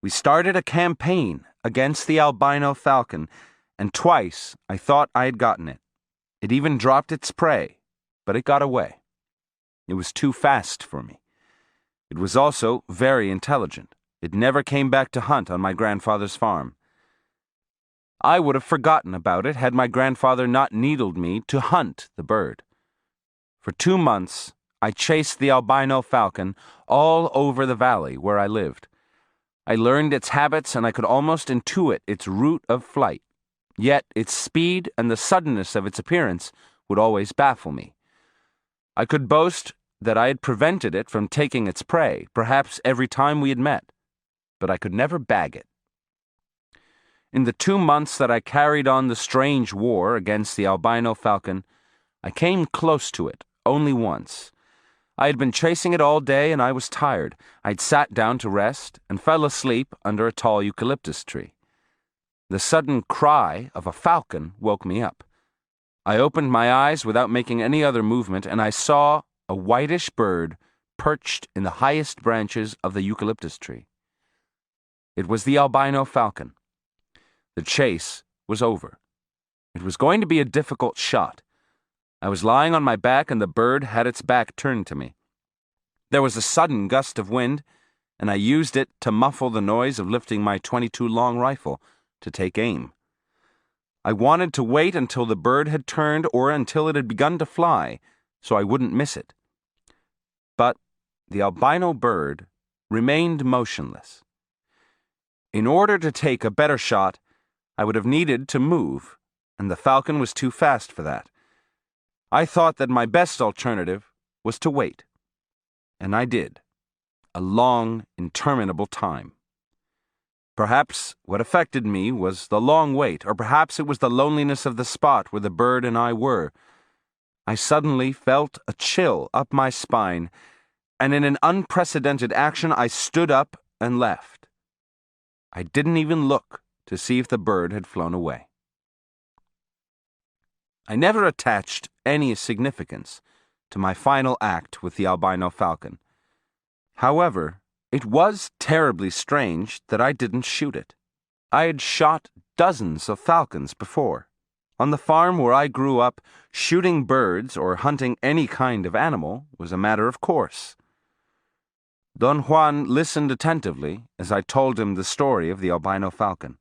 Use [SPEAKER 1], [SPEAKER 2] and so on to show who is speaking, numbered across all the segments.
[SPEAKER 1] We started a campaign against the albino falcon, and twice I thought I had gotten it. It even dropped its prey, but it got away. It was too fast for me. It was also very intelligent. It never came back to hunt on my grandfather's farm. I would have forgotten about it had my grandfather not needled me to hunt the bird. For 2 months, I chased the albino falcon all over the valley where I lived. I learned its habits and I could almost intuit its route of flight. Yet its speed and the suddenness of its appearance would always baffle me. I could boast that I had prevented it from taking its prey, perhaps every time we had met, but I could never bag it. In the 2 months that I carried on the strange war against the albino falcon, I came close to it only once. I had been chasing it all day and I was tired. I'd sat down to rest and fell asleep under a tall eucalyptus tree. The sudden cry of a falcon woke me up. I opened my eyes without making any other movement, and I saw a whitish bird perched in the highest branches of the eucalyptus tree. It was the albino falcon. The chase was over. It was going to be a difficult shot. I was lying on my back and the bird had its back turned to me. There was a sudden gust of wind, and I used it to muffle the noise of lifting my .22 long rifle to take aim. I wanted to wait until the bird had turned or until it had begun to fly, so I wouldn't miss it. But the albino bird remained motionless. In order to take a better shot, I would have needed to move, and the falcon was too fast for that. I thought that my best alternative was to wait. And I did. A long, interminable time. Perhaps what affected me was the long wait, or perhaps it was the loneliness of the spot where the bird and I were. I suddenly felt a chill up my spine, and in an unprecedented action I stood up and left. I didn't even look to see if the bird had flown away. I never attached any significance to my final act with the albino falcon. However, it was terribly strange that I didn't shoot it. I had shot dozens of falcons before. On the farm where I grew up, shooting birds or hunting any kind of animal was a matter of course. Don Juan listened attentively as I told him the story of the albino falcon.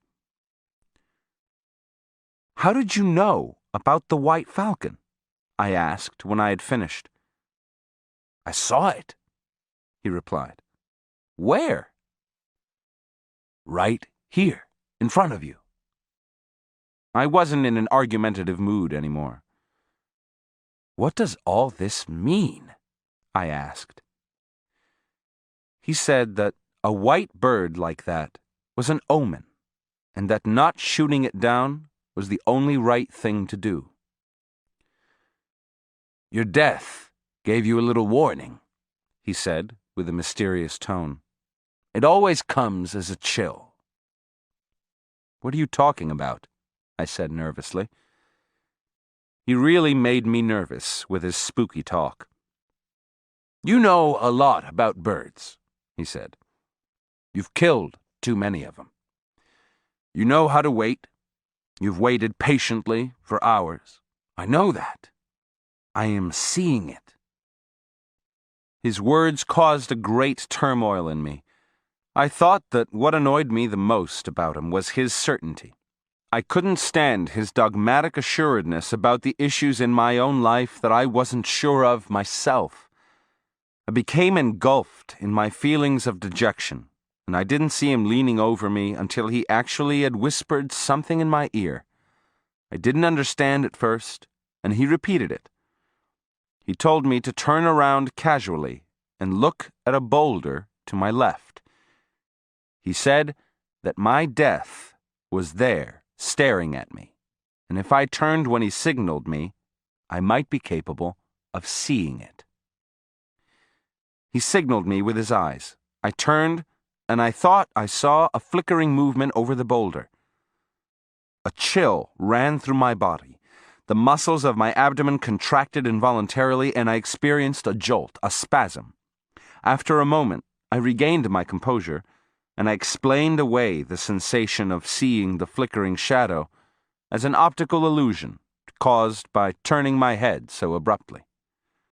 [SPEAKER 1] "How did you know about the white falcon?" I asked when I had finished. "I saw it," he replied. "Where?" "Right here, in front of you." I wasn't in an argumentative mood anymore. "What does all this mean?" I asked. He said that a white bird like that was an omen, and that not shooting it down was the only right thing to do. "Your death gave you a little warning," he said with a mysterious tone. "It always comes as a chill." "What are you talking about?" I said nervously. He really made me nervous with his spooky talk. "You know a lot about birds," he said. "You've killed too many of them. You know how to wait. You've waited patiently for hours. I know that. I am seeing it." His words caused a great turmoil in me. I thought that what annoyed me the most about him was his certainty. I couldn't stand his dogmatic assuredness about the issues in my own life that I wasn't sure of myself. I became engulfed in my feelings of dejection, and I didn't see him leaning over me until he actually had whispered something in my ear. I didn't understand at first, and he repeated it. He told me to turn around casually and look at a boulder to my left. He said that my death was there, staring at me, and if I turned when he signaled me, I might be capable of seeing it. He signaled me with his eyes. I turned, and I thought I saw a flickering movement over the boulder. A chill ran through my body. The muscles of my abdomen contracted involuntarily, and I experienced a jolt, a spasm. After a moment, I regained my composure, and I explained away the sensation of seeing the flickering shadow as an optical illusion caused by turning my head so abruptly.